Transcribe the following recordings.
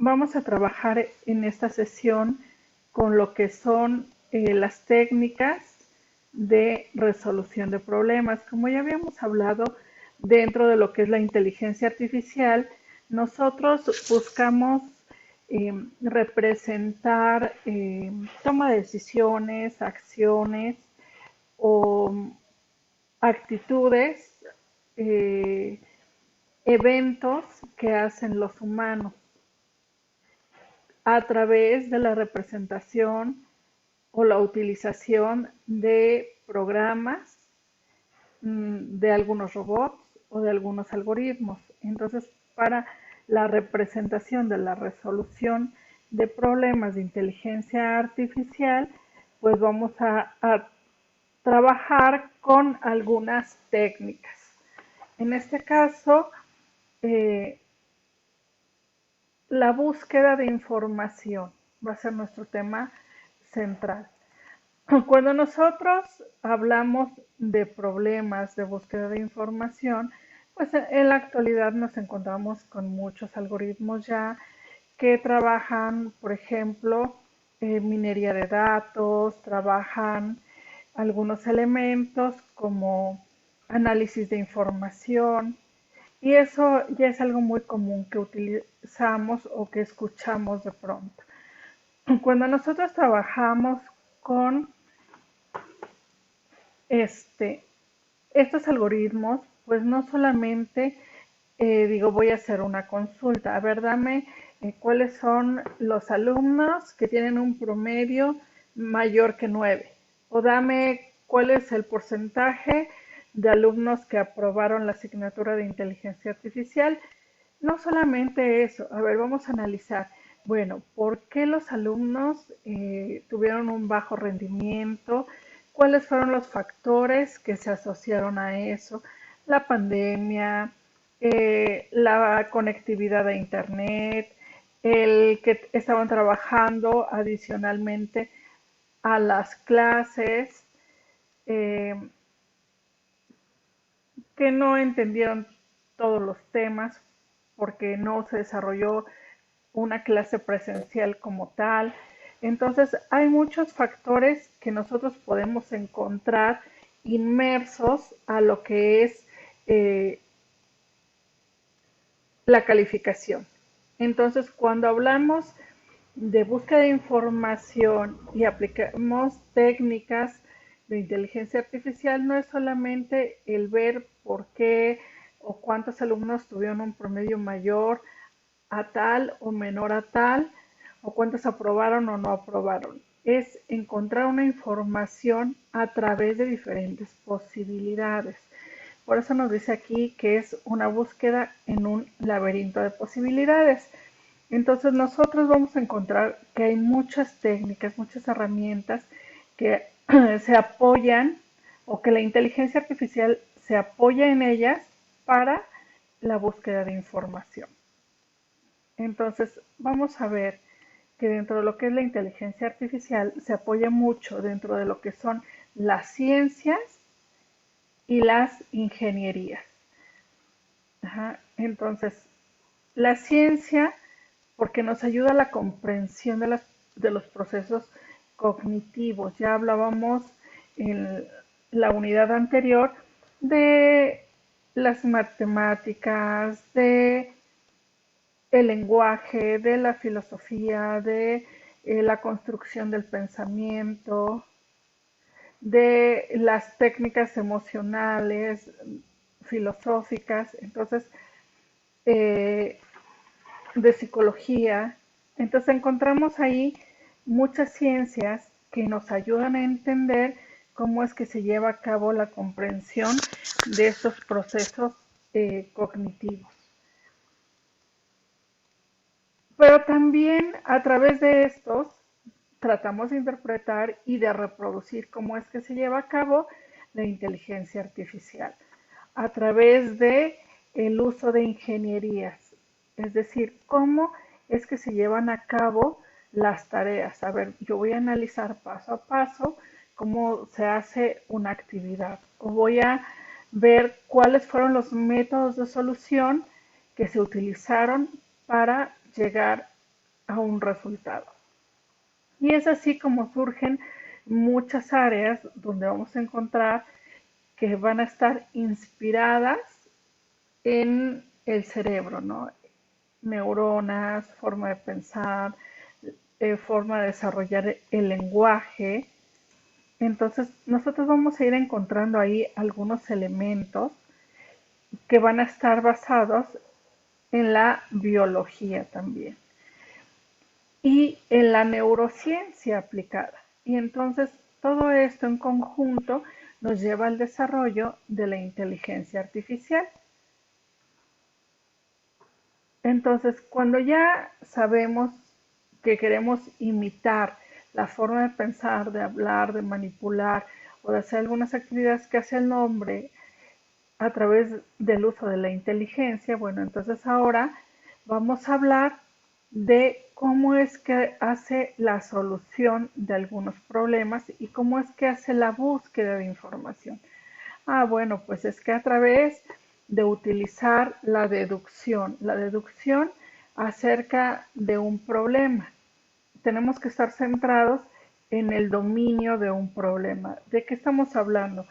vamos a trabajar en esta sesión con lo que son las técnicas de resolución de problemas. Como ya habíamos hablado dentro de lo que es la inteligencia artificial, nosotros buscamos representar toma de decisiones, acciones o actitudes, eh, eventos que hacen los humanos a través de la representación o la utilización de programas, de algunos robots o de algunos algoritmos. Entonces, para la representación de la resolución de problemas de inteligencia artificial, pues vamos a trabajar con algunas técnicas. En este caso, eh, la búsqueda de información va a ser nuestro tema central. Cuando nosotros hablamos de problemas de búsqueda de información, pues en la actualidad nos encontramos con muchos algoritmos ya que trabajan, por ejemplo, minería de datos, trabajan algunos elementos como análisis de información, y eso ya es algo muy común que utilizamos o que escuchamos de pronto. Cuando nosotros trabajamos con este, estos algoritmos, pues no solamente digo voy a hacer una consulta, a ver, dame cuáles son los alumnos que tienen un promedio mayor que 9, o dame cuál es el porcentaje de alumnos que aprobaron la asignatura de inteligencia artificial. No solamente eso, a ver, vamos a analizar, bueno, ¿por qué los alumnos tuvieron un bajo rendimiento? ¿Cuáles fueron los factores que se asociaron a eso? La pandemia, la conectividad a Internet, el que estaban trabajando adicionalmente a las clases, eh, que no entendieron todos los temas porque no se desarrolló una clase presencial como tal. Entonces, hay muchos factores que nosotros podemos encontrar inmersos a lo que es la calificación. Entonces, cuando hablamos de búsqueda de información y aplicamos técnicas de inteligencia artificial, no es solamente el ver por qué o cuántos alumnos tuvieron un promedio mayor a tal o menor a tal, o cuántos aprobaron o no aprobaron. Es encontrar una información a través de diferentes posibilidades. Por eso nos dice aquí que es una búsqueda en un laberinto de posibilidades. Entonces nosotros vamos a encontrar que hay muchas técnicas, muchas herramientas que se apoyan o que la inteligencia artificial se apoya en ellas para la búsqueda de información. Entonces vamos a ver que dentro de lo que es la inteligencia artificial se apoya mucho dentro de lo que son las ciencias y las ingenierías. Ajá. Entonces, la ciencia, porque nos ayuda a la comprensión de los procesos cognitivos. Ya hablábamos en la unidad anterior de las matemáticas, de el lenguaje, de la filosofía, de la construcción del pensamiento, de las técnicas emocionales, filosóficas. Entonces, eh, de psicología. Entonces encontramos ahí muchas ciencias que nos ayudan a entender cómo es que se lleva a cabo la comprensión de estos procesos cognitivos. Pero también a través de estos tratamos de interpretar y de reproducir cómo es que se lleva a cabo la inteligencia artificial a través de el uso de ingenierías, es decir, cómo es que se llevan a cabo las tareas. A ver, yo voy a analizar paso a paso cómo se hace una actividad o voy a ver cuáles fueron los métodos de solución que se utilizaron para llegar a un resultado. Y es así como surgen muchas áreas donde vamos a encontrar que van a estar inspiradas en el cerebro, ¿no? Neuronas, forma de pensar, forma de desarrollar el lenguaje. Entonces, nosotros vamos a ir encontrando ahí algunos elementos que van a estar basados en la biología también y en la neurociencia aplicada. Y entonces, todo esto en conjunto nos lleva al desarrollo de la inteligencia artificial. Entonces, cuando ya sabemos que queremos imitar la forma de pensar, de hablar, de manipular o de hacer algunas actividades que hace el hombre a través del uso de la inteligencia, bueno, entonces ahora vamos a hablar de cómo es que hace la solución de algunos problemas y cómo es que hace la búsqueda de información. Ah, bueno, pues es que a través de utilizar la deducción acerca de un problema. Tenemos que estar centrados en el dominio de un problema. ¿De qué estamos hablando?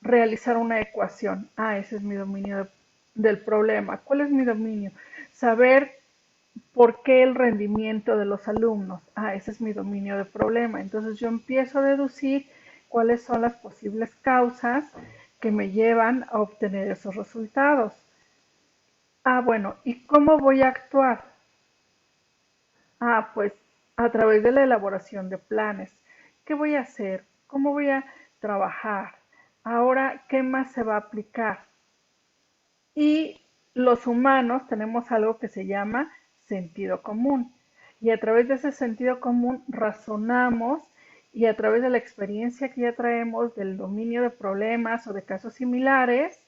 Realizar una ecuación. Ah, ese es mi dominio del problema. ¿Cuál es mi dominio? Saber por qué el rendimiento de los alumnos. Ah, ese es mi dominio de problema. Entonces yo empiezo a deducir cuáles son las posibles causas que me llevan a obtener esos resultados. Ah, bueno, ¿y cómo voy a actuar? Ah, pues a través de la elaboración de planes. ¿Qué voy a hacer? ¿Cómo voy a trabajar? Ahora, ¿qué más se va a aplicar? Y los humanos tenemos algo que se llama sentido común. Y a través de ese sentido común razonamos y a través de la experiencia que ya traemos del dominio de problemas o de casos similares,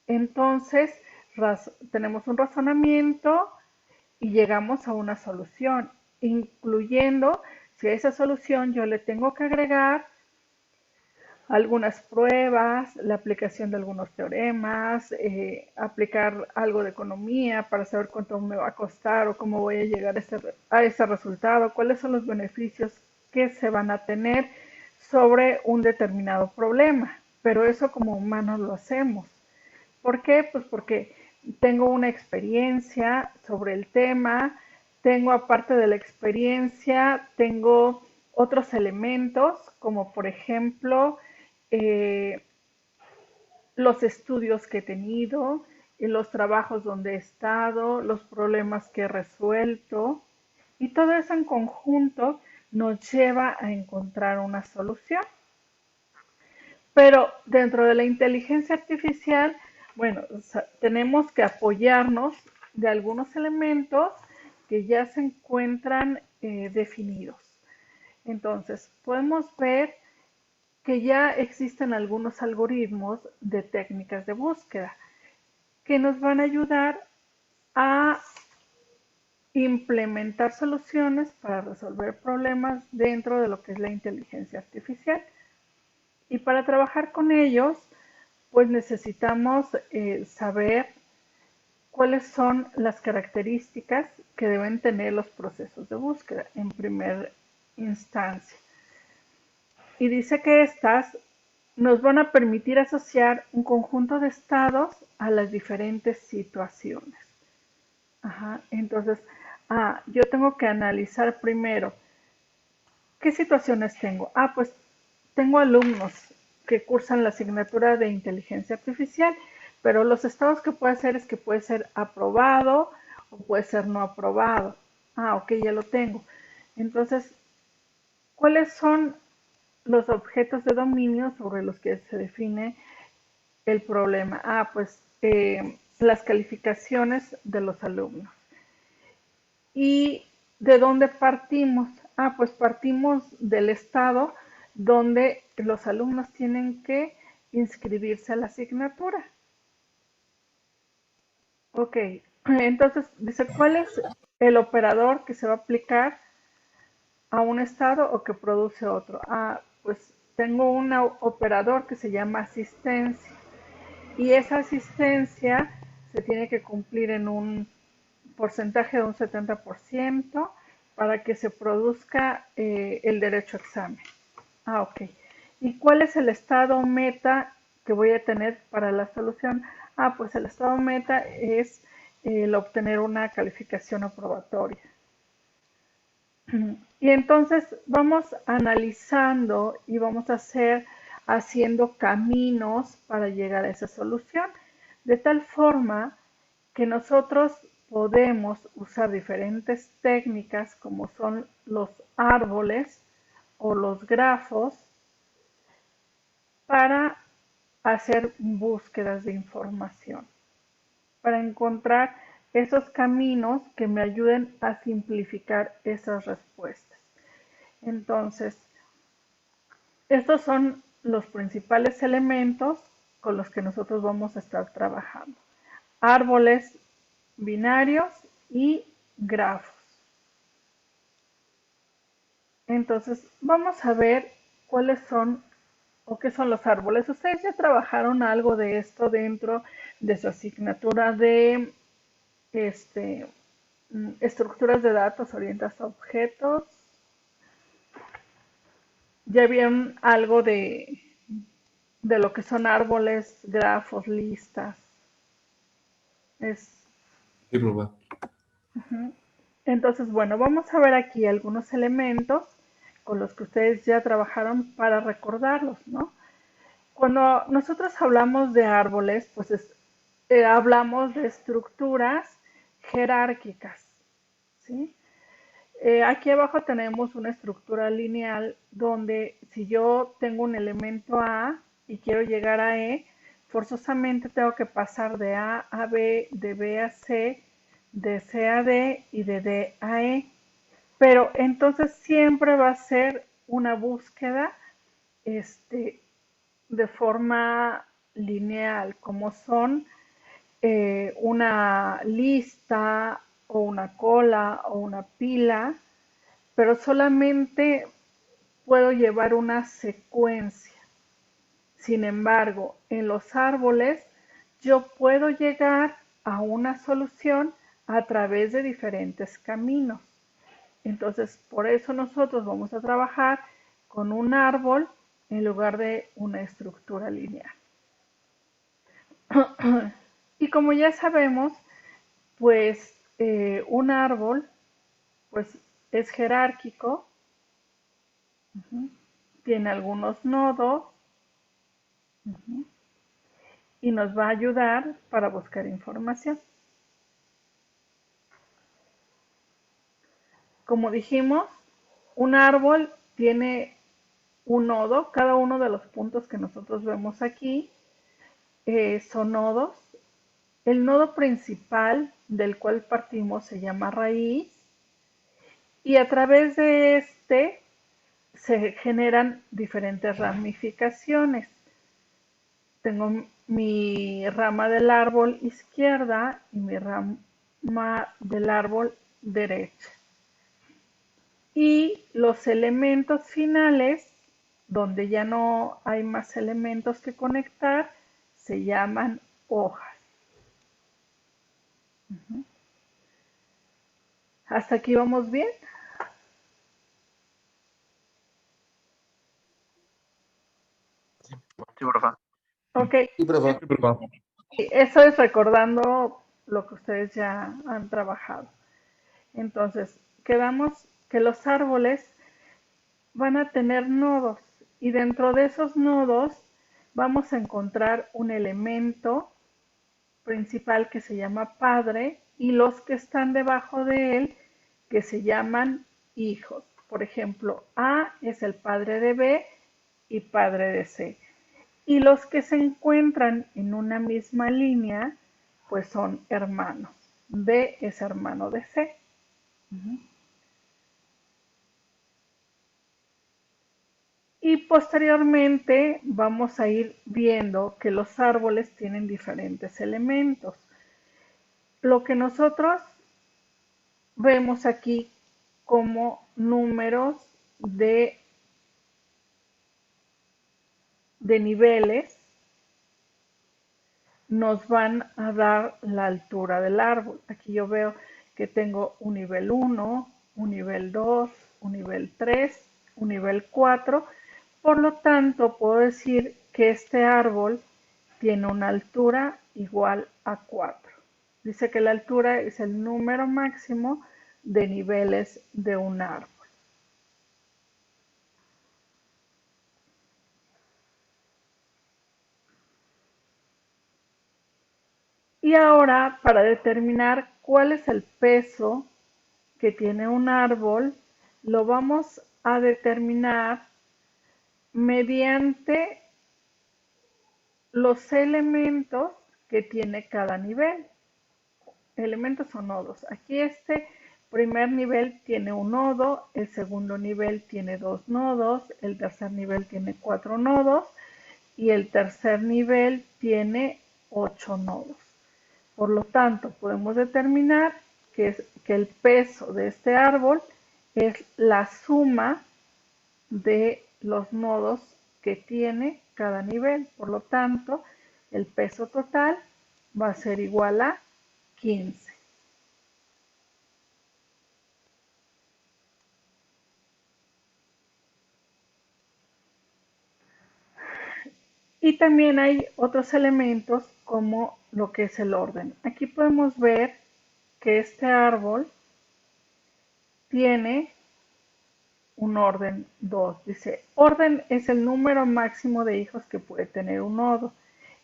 entonces tenemos un razonamiento y llegamos a una solución, incluyendo si a esa solución yo le tengo que agregar algunas pruebas, la aplicación de algunos teoremas, aplicar algo de economía para saber cuánto me va a costar o cómo voy a llegar a ese resultado, cuáles son los beneficios que se van a tener sobre un determinado problema. Pero eso como humanos lo hacemos. ¿Por qué? Pues porque tengo una experiencia sobre el tema, tengo aparte de la experiencia, tengo otros elementos como por ejemplo eh, los estudios que he tenido, los trabajos donde he estado, los problemas que he resuelto y todo eso en conjunto nos lleva a encontrar una solución. Pero dentro de la inteligencia artificial, bueno, tenemos que apoyarnos de algunos elementos que ya se encuentran definidos. Entonces, podemos ver que ya existen algunos algoritmos de técnicas de búsqueda que nos van a ayudar a implementar soluciones para resolver problemas dentro de lo que es la inteligencia artificial. Y para trabajar con ellos, pues necesitamos saber cuáles son las características que deben tener los procesos de búsqueda en primera instancia. Y dice que estas nos van a permitir asociar un conjunto de estados a las diferentes situaciones. Ajá, entonces, yo tengo que analizar primero qué situaciones tengo. Ah, pues tengo alumnos que cursan la asignatura de inteligencia artificial, pero los estados que puede hacer es que puede ser aprobado o puede ser no aprobado. Ah, ok, ya lo tengo. Entonces, ¿cuáles son los objetos de dominio sobre los que se define el problema? Ah, pues las calificaciones de los alumnos. ¿Y de dónde partimos? Ah, pues partimos del estado donde los alumnos tienen que inscribirse a la asignatura. Ok, entonces dice, ¿cuál es el operador que se va a aplicar a un estado o que produce otro? Ah, pues tengo un operador que se llama asistencia y esa asistencia se tiene que cumplir en un porcentaje de un 70% para que se produzca el derecho a examen. Ah, ok. ¿Y cuál es el estado meta que voy a tener para la solución? Ah, pues el estado meta es el obtener una calificación aprobatoria. Y entonces vamos analizando y vamos a haciendo caminos para llegar a esa solución, de tal forma que nosotros podemos usar diferentes técnicas como son los árboles o los grafos para hacer búsquedas de información, para encontrar esos caminos que me ayuden a simplificar esas respuestas. Entonces, estos son los principales elementos con los que nosotros vamos a estar trabajando. Árboles binarios y grafos. Entonces, vamos a ver cuáles son o qué son los árboles. Ustedes ya trabajaron algo de esto dentro de su asignatura de estructuras de datos orientadas a objetos. Ya vieron algo de lo que son árboles, grafos, listas. Es, Sí, profe. entonces, bueno, vamos a ver aquí algunos elementos con los que ustedes ya trabajaron para recordarlos, ¿no? Cuando nosotros hablamos de árboles, pues hablamos de estructuras jerárquicas, ¿sí? Aquí abajo tenemos una estructura lineal donde si yo tengo un elemento A y quiero llegar a E, forzosamente tengo que pasar de A a B, de B a C, de C a D y de D a E. Pero entonces siempre va a ser una búsqueda de forma lineal, como son una lista o una cola o una pila, pero solamente puedo llevar una secuencia. Sin embargo, en los árboles yo puedo llegar a una solución a través de diferentes caminos. Entonces, por eso nosotros vamos a trabajar con un árbol en lugar de una estructura lineal. Y como ya sabemos, pues un árbol pues es jerárquico, tiene algunos nodos y nos va a ayudar para buscar información. Como dijimos, un árbol tiene un nodo, cada uno de los puntos que nosotros vemos aquí son nodos. El nodo principal del cual partimos se llama raíz y a través de este se generan diferentes ramificaciones. Tengo mi rama del árbol izquierda y mi rama del árbol derecha. Y los elementos finales, donde ya no hay más elementos que conectar, se llaman hojas. ¿Hasta aquí vamos bien? Sí, profe. Ok, Sí, profe. Sí, profe. eso es recordando lo que ustedes ya han trabajado. Entonces, quedamos que los árboles van a tener nodos y dentro de esos nodos vamos a encontrar un elemento principal que se llama padre y los que están debajo de él que se llaman hijos. Por ejemplo, A es el padre de B y padre de C. Y los que se encuentran en una misma línea, pues son hermanos. B es hermano de C. Y posteriormente vamos a ir viendo que los árboles tienen diferentes elementos. Lo que nosotros vemos aquí como números de niveles nos van a dar la altura del árbol. Aquí yo veo que tengo un nivel 1, un nivel 2, un nivel 3, un nivel 4. Por lo tanto, puedo decir que este árbol tiene una altura igual a 4. Dice que la altura es el número máximo de niveles de un árbol. Y ahora, para determinar cuál es el peso que tiene un árbol, lo vamos a determinar mediante los elementos que tiene cada nivel. Elementos o nodos. Aquí este primer nivel tiene un nodo, el segundo nivel tiene 2 nodos, el tercer nivel tiene 4 nodos y el tercer nivel tiene 8 nodos. Por lo tanto, podemos determinar que el peso de este árbol es la suma de los nodos que tiene cada nivel. Por lo tanto, el peso total va a ser igual a 15. Y también hay otros elementos como lo que es el orden. Aquí podemos ver que este árbol tiene un orden 2. Dice, orden es el número máximo de hijos que puede tener un nodo.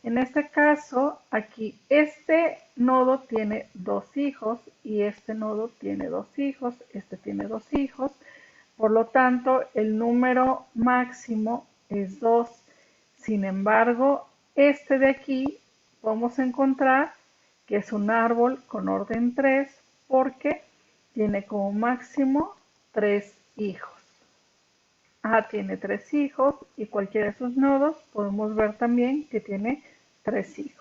En este caso, aquí este nodo tiene 2 hijos y este nodo tiene 2 hijos, este tiene 2 hijos. Por lo tanto, el número máximo es 2. Sin embargo, este de aquí podemos encontrar que es un árbol con orden 3 porque tiene como máximo 3 hijos. A tiene 3 hijos y cualquiera de sus nodos podemos ver también que tiene 3 hijos.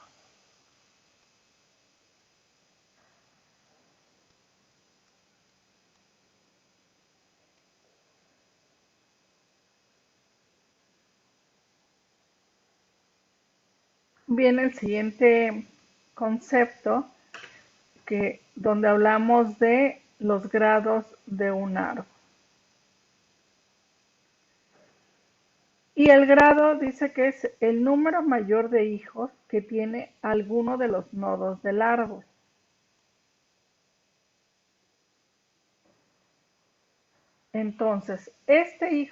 Viene el siguiente concepto donde hablamos de los grados de un árbol. Y el grado dice que es el número mayor de hijos que tiene alguno de los nodos del árbol. Entonces, este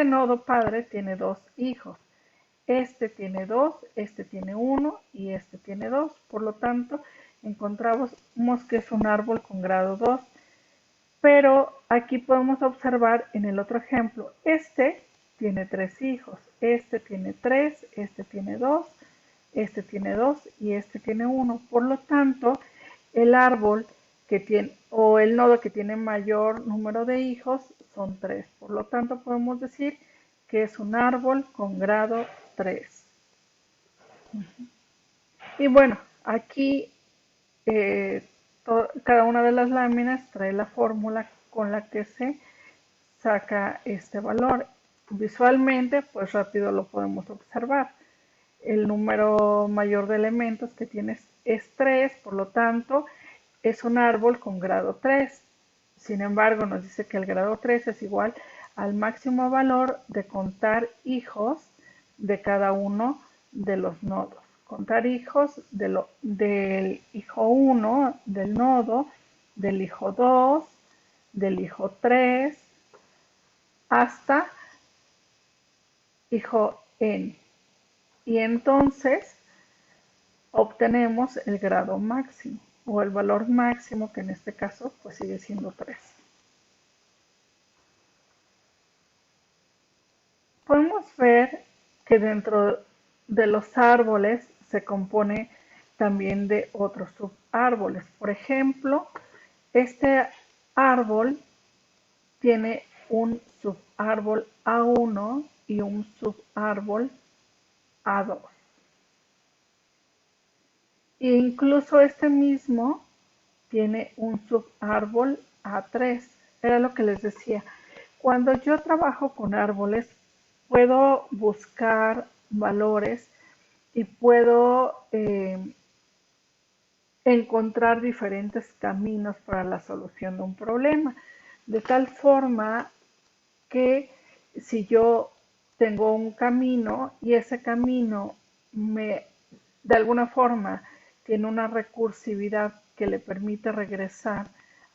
nodo padre tiene 2 hijos. Este tiene 2, este tiene 1 y este tiene 2. Por lo tanto, encontramos que es un árbol con grado 2. Pero aquí podemos observar en el otro ejemplo, este tiene 3 hijos, este tiene 3, este tiene 2, este tiene 2 y este tiene 1. Por lo tanto, el árbol que tiene, o el nodo que tiene mayor número de hijos son 3. Por lo tanto, podemos decir que es un árbol con grado 3. Y bueno, aquí cada una de las láminas trae la fórmula con la que se saca este valor. Visualmente, pues rápido lo podemos observar. El número mayor de elementos que tienes es 3, por lo tanto, es un árbol con grado 3. Sin embargo, nos dice que el grado 3 es igual al máximo valor de contar hijos de cada uno de los nodos. Contar hijos del hijo 1 del nodo, del hijo 2, del hijo 3, hasta hijo n. Y entonces obtenemos el grado máximo o el valor máximo, que en este caso pues sigue siendo 3. Podemos ver que dentro de los árboles se compone también de otros subárboles. Por ejemplo, este árbol tiene un subárbol A1 y un subárbol A2. E incluso este mismo tiene un subárbol A3. Era lo que les decía. Cuando yo trabajo con árboles, puedo buscar valores y puedo encontrar diferentes caminos para la solución de un problema, de tal forma que si yo tengo un camino y ese camino de alguna forma tiene una recursividad que le permite regresar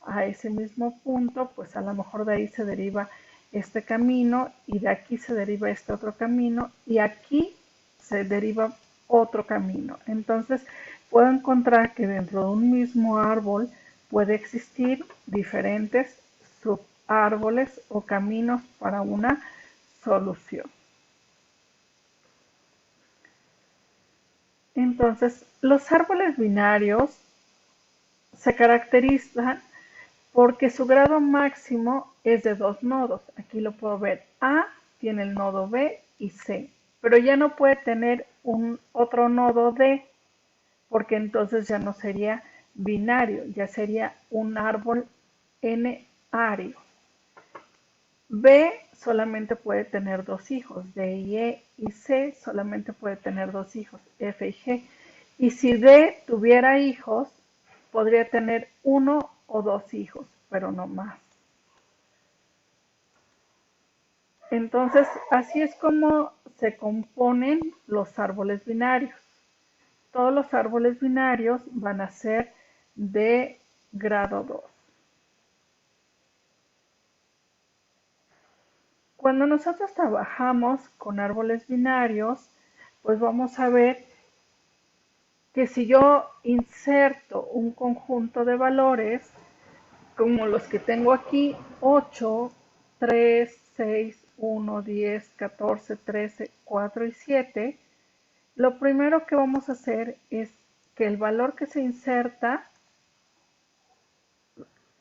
a ese mismo punto, pues a lo mejor de ahí se deriva este camino y de aquí se deriva este otro camino y aquí se deriva otro camino. Entonces puedo encontrar que dentro de un mismo árbol puede existir diferentes subárboles o caminos para una solución. Entonces, los árboles binarios se caracterizan porque su grado máximo es de 2 nodos. Aquí lo puedo ver. A tiene el nodo B y C, pero ya no puede tener otro nodo D, porque entonces ya no sería binario, ya sería un árbol n-ario. B solamente puede tener 2 hijos, D y E, y C solamente puede tener 2 hijos, F y G. Y si D tuviera hijos, podría tener 1 o 2 hijos, pero no más. Entonces, así es como se componen los árboles binarios. Todos los árboles binarios van a ser de grado 2. Cuando nosotros trabajamos con árboles binarios, pues vamos a ver que si yo inserto un conjunto de valores, como los que tengo aquí, 8, 3, 6, 1, 10, 14, 13, 4 y 7, lo primero que vamos a hacer es que el valor que se inserta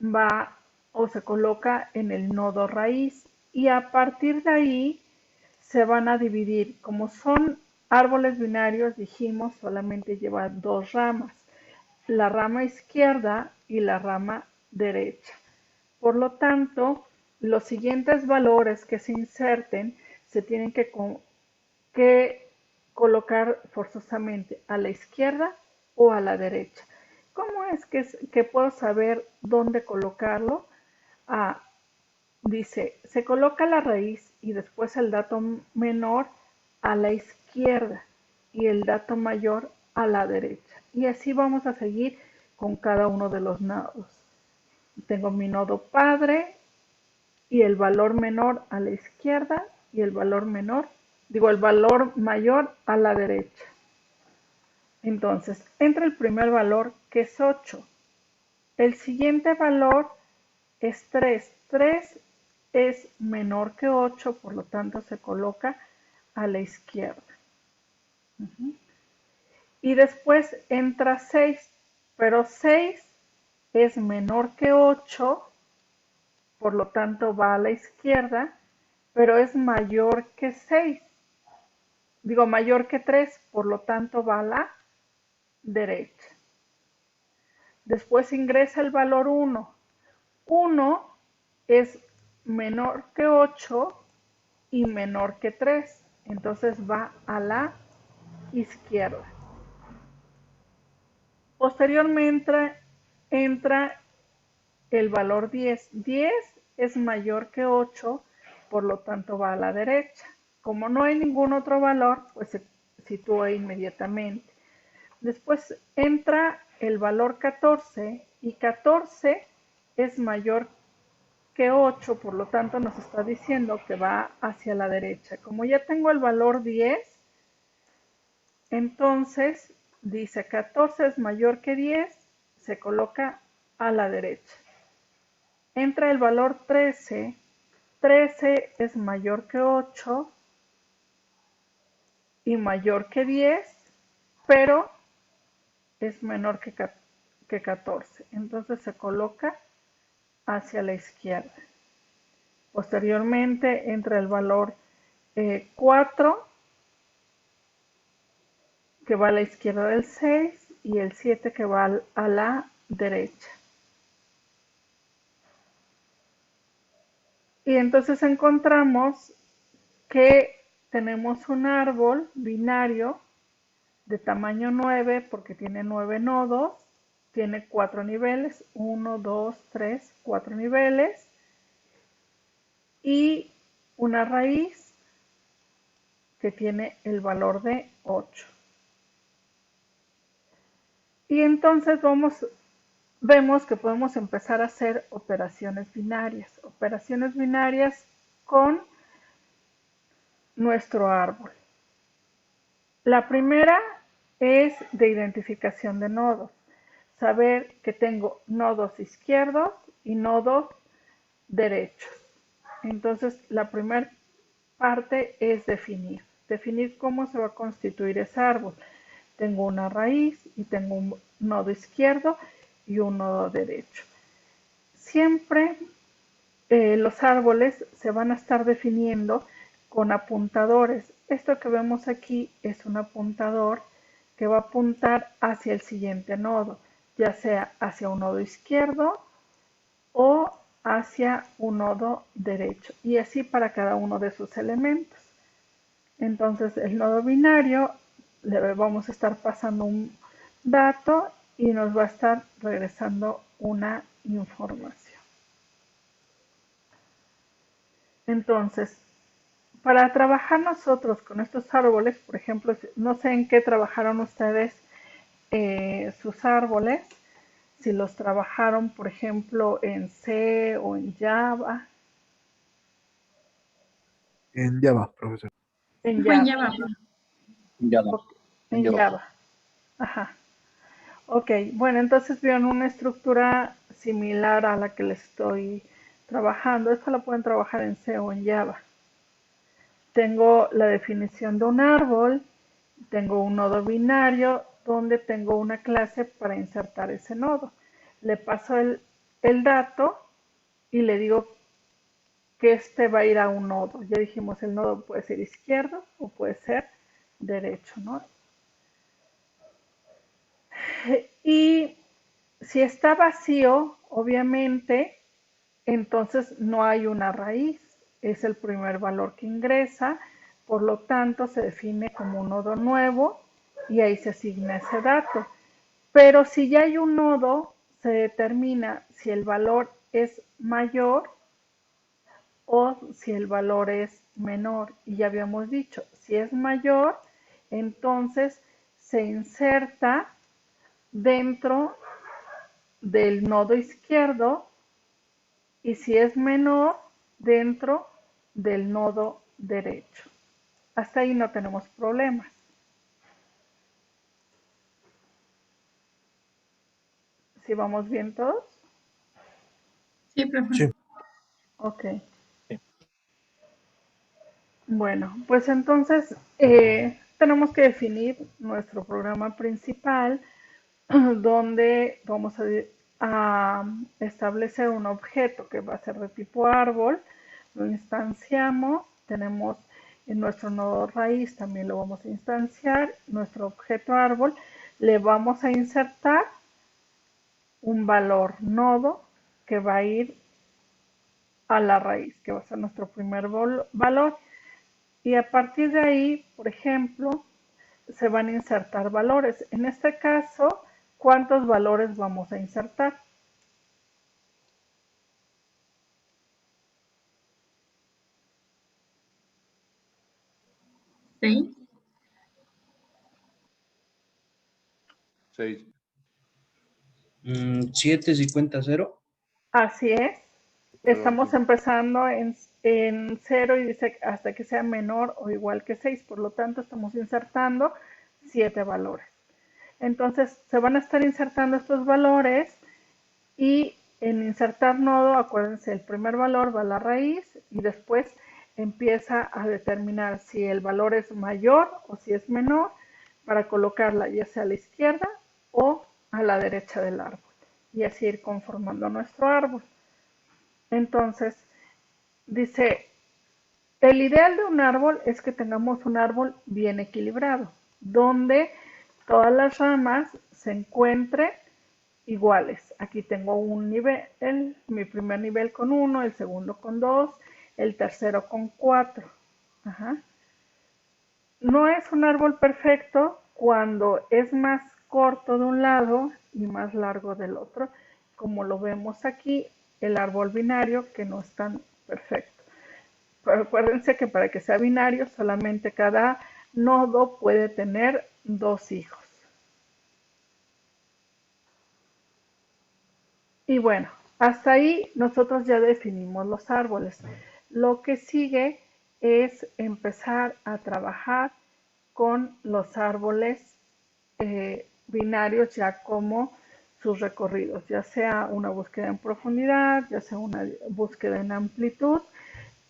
va o se coloca en el nodo raíz y a partir de ahí se van a dividir. Como son árboles binarios, dijimos, solamente lleva 2 ramas, la rama izquierda y la rama derecha. Por lo tanto, los siguientes valores que se inserten se tienen que colocar forzosamente a la izquierda o a la derecha. ¿Cómo es que puedo saber dónde colocarlo? Dice, se coloca la raíz y después el dato menor a la izquierda y el dato mayor a la derecha. Y así vamos a seguir con cada uno de los nodos. Tengo mi nodo padre y el valor menor a la izquierda y el valor mayor a la derecha. Entonces, entra el primer valor, que es 8. El siguiente valor es 3. 3 es menor que 8, por lo tanto se coloca a la izquierda. Y después entra 6, pero 6 es menor que 8, por lo tanto va a la izquierda, pero es mayor que 6. Digo, mayor que 3, por lo tanto va a la derecha. Después ingresa el valor 1. 1 es menor que 8 y menor que 3. Entonces va a la izquierda. Posteriormente entra el valor 10. 10 es mayor que 8, por lo tanto va a la derecha. Como no hay ningún otro valor, pues se sitúa inmediatamente. Después entra el valor 14 y 14 es mayor que 8, por lo tanto nos está diciendo que va hacia la derecha. Como ya tengo el valor 10, entonces dice 14 es mayor que 10, se coloca a la derecha. Entra el valor 13, 13 es mayor que 8 y mayor que 10, pero es menor que 14, entonces se coloca hacia la izquierda. Posteriormente entra el valor 4, que va a la izquierda del 6, y el 7 que va a la derecha. Y entonces encontramos que tenemos un árbol binario de tamaño 9 porque tiene 9 nodos tiene 4 niveles, 1, 2, 3, 4 niveles, y una raíz que tiene el valor de 8. Y entonces vemos que podemos empezar a hacer operaciones binarias con nuestro árbol. La primera es de identificación de nodos. Saber que tengo nodos izquierdos y nodos derechos. Entonces, la primera parte es definir cómo se va a constituir ese árbol. Tengo una raíz y tengo un nodo izquierdo y un nodo derecho. Siempre los árboles se van a estar definiendo con apuntadores. Esto que vemos aquí es un apuntador que va a apuntar hacia el siguiente nodo, ya sea hacia un nodo izquierdo o hacia un nodo derecho, y así para cada uno de sus elementos. Entonces el nodo binario le vamos a estar pasando un dato y nos va a estar regresando una información. Entonces, para trabajar nosotros con estos árboles, por ejemplo, no sé en qué trabajaron ustedes sus árboles, si los trabajaron, por ejemplo, en C o en Java. En Java, profesor. En Fue en Java. Java. Java. Okay. En Java. Java. Ajá. Ok, bueno, entonces vieron una estructura similar a la que les estoy trabajando. Esta la pueden trabajar en C o en Java. Tengo la definición de un árbol, tengo un nodo binario donde tengo una clase para insertar ese nodo. Le paso el dato y le digo que este va a ir a un nodo. Ya dijimos, el nodo puede ser izquierdo o puede ser derecho, ¿no? Y si está vacío, obviamente, entonces no hay una raíz. Es el primer valor que ingresa, por lo tanto se define como un nodo nuevo y ahí se asigna ese dato. Pero si ya hay un nodo, se determina si el valor es mayor o si el valor es menor. Y ya habíamos dicho, si es mayor, entonces se inserta dentro del nodo izquierdo, y si es menor, dentro del nodo derecho. Hasta ahí no tenemos problemas. ¿Sí vamos bien todos? Sí, profe. Sí. Ok. Sí. Bueno, pues entonces tenemos que definir nuestro programa principal donde vamos a establecer un objeto que va a ser de tipo árbol, lo instanciamos, tenemos en nuestro nodo raíz, también lo vamos a instanciar, nuestro objeto árbol, le vamos a insertar un valor nodo que va a ir a la raíz, que va a ser nuestro primer valor, y a partir de ahí, por ejemplo, se van a insertar valores. En este caso, ¿cuántos valores vamos a insertar? Sí. 6. 7 si cuenta 0. Así es. Estamos empezando en 0 y dice hasta que sea menor o igual que 6. Por lo tanto, estamos insertando 7 valores. Entonces, se van a estar insertando estos valores y en insertar nodo, acuérdense, el primer valor va a la raíz y después empieza a determinar si el valor es mayor o si es menor para colocarla ya sea a la izquierda o a la derecha del árbol y así ir conformando nuestro árbol. Entonces, dice, el ideal de un árbol es que tengamos un árbol bien equilibrado, donde todas las ramas se encuentren iguales. Aquí tengo un nivel, mi primer nivel con 1, el segundo con 2, el tercero con 4. Ajá. No es un árbol perfecto cuando es más corto de un lado y más largo del otro, como lo vemos aquí, el árbol binario que no es tan perfecto. Pero acuérdense que para que sea binario solamente cada nodo puede tener 2 hijos. Y bueno, hasta ahí nosotros ya definimos los árboles. Lo que sigue es empezar a trabajar con los árboles binarios ya como sus recorridos, ya sea una búsqueda en profundidad, ya sea una búsqueda en amplitud,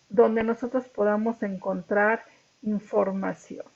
donde nosotros podamos encontrar información.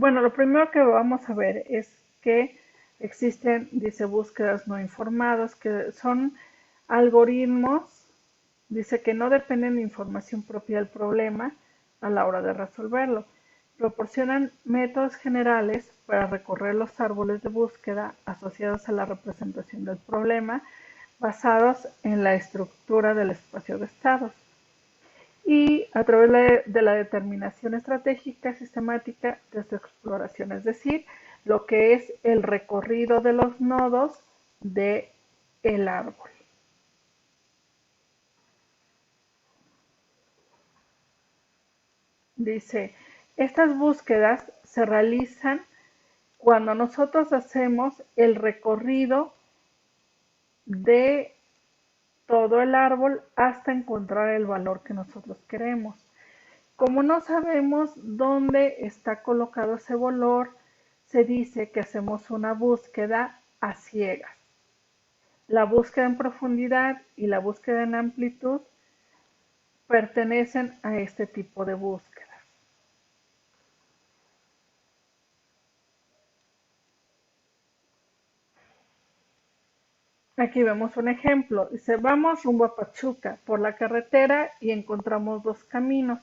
Lo primero que vamos a ver es que existen, dice, búsquedas no informadas, que son algoritmos, dice que no dependen de información propia del problema a la hora de resolverlo. Proporcionan métodos generales para recorrer los árboles de búsqueda asociados a la representación del problema, basados en la estructura del espacio de estados y a través de la determinación estratégica sistemática de su exploración, es decir, lo que es el recorrido de los nodos del árbol. Dice, estas búsquedas se realizan cuando nosotros hacemos el recorrido de todo el árbol hasta encontrar el valor que nosotros queremos. Como no sabemos dónde está colocado ese valor, se dice que hacemos una búsqueda a ciegas. La búsqueda en profundidad y la búsqueda en amplitud pertenecen a este tipo de búsquedas. Aquí vemos un ejemplo. Dice, vamos rumbo a Pachuca por la carretera y encontramos 2 caminos.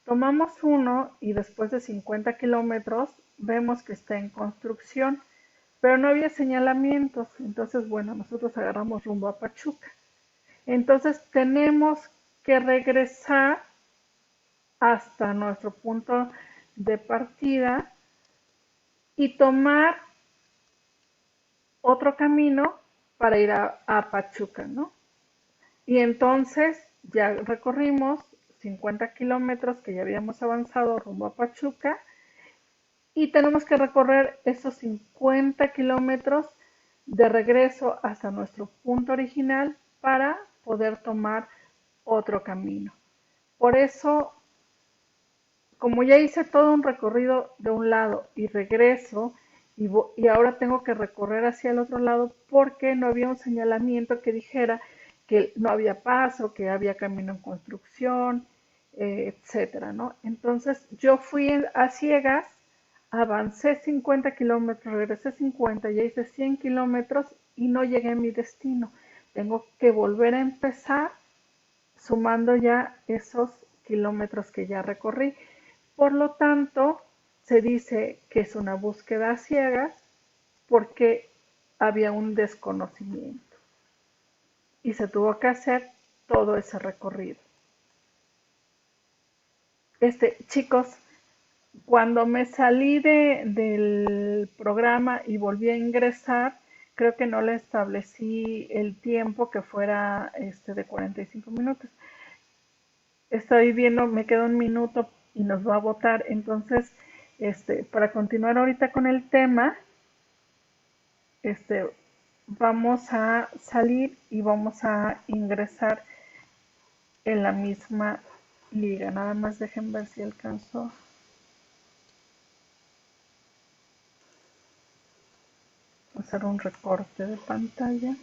Tomamos uno y después de 50 kilómetros vemos que está en construcción, pero no había señalamientos. Entonces, bueno, nosotros agarramos rumbo a Pachuca. Entonces tenemos que regresar hasta nuestro punto de partida y tomar otro camino para ir a Pachuca, ¿no? Y entonces ya recorrimos 50 kilómetros que ya habíamos avanzado rumbo a Pachuca y tenemos que recorrer esos 50 kilómetros de regreso hasta nuestro punto original para poder tomar otro camino. Por eso, como ya hice todo un recorrido de un lado y regreso, y ahora tengo que recorrer hacia el otro lado porque no había un señalamiento que dijera que no había paso, que había camino en construcción, etcétera, ¿no? Entonces yo fui a ciegas, avancé 50 kilómetros, regresé 50, ya hice 100 kilómetros y no llegué a mi destino. Tengo que volver a empezar sumando ya esos kilómetros que ya recorrí. Por lo tanto, se dice que es una búsqueda a ciegas porque había un desconocimiento y se tuvo que hacer todo ese recorrido. Chicos, cuando me salí del programa y volví a ingresar, creo que no le establecí el tiempo que fuera de 45 minutos. Estoy viendo, me queda un minuto y nos va a votar. Entonces, para continuar ahorita con el tema, vamos a salir y vamos a ingresar en la misma liga. Nada más dejen ver si alcanzo. Hacer un recorte de pantalla.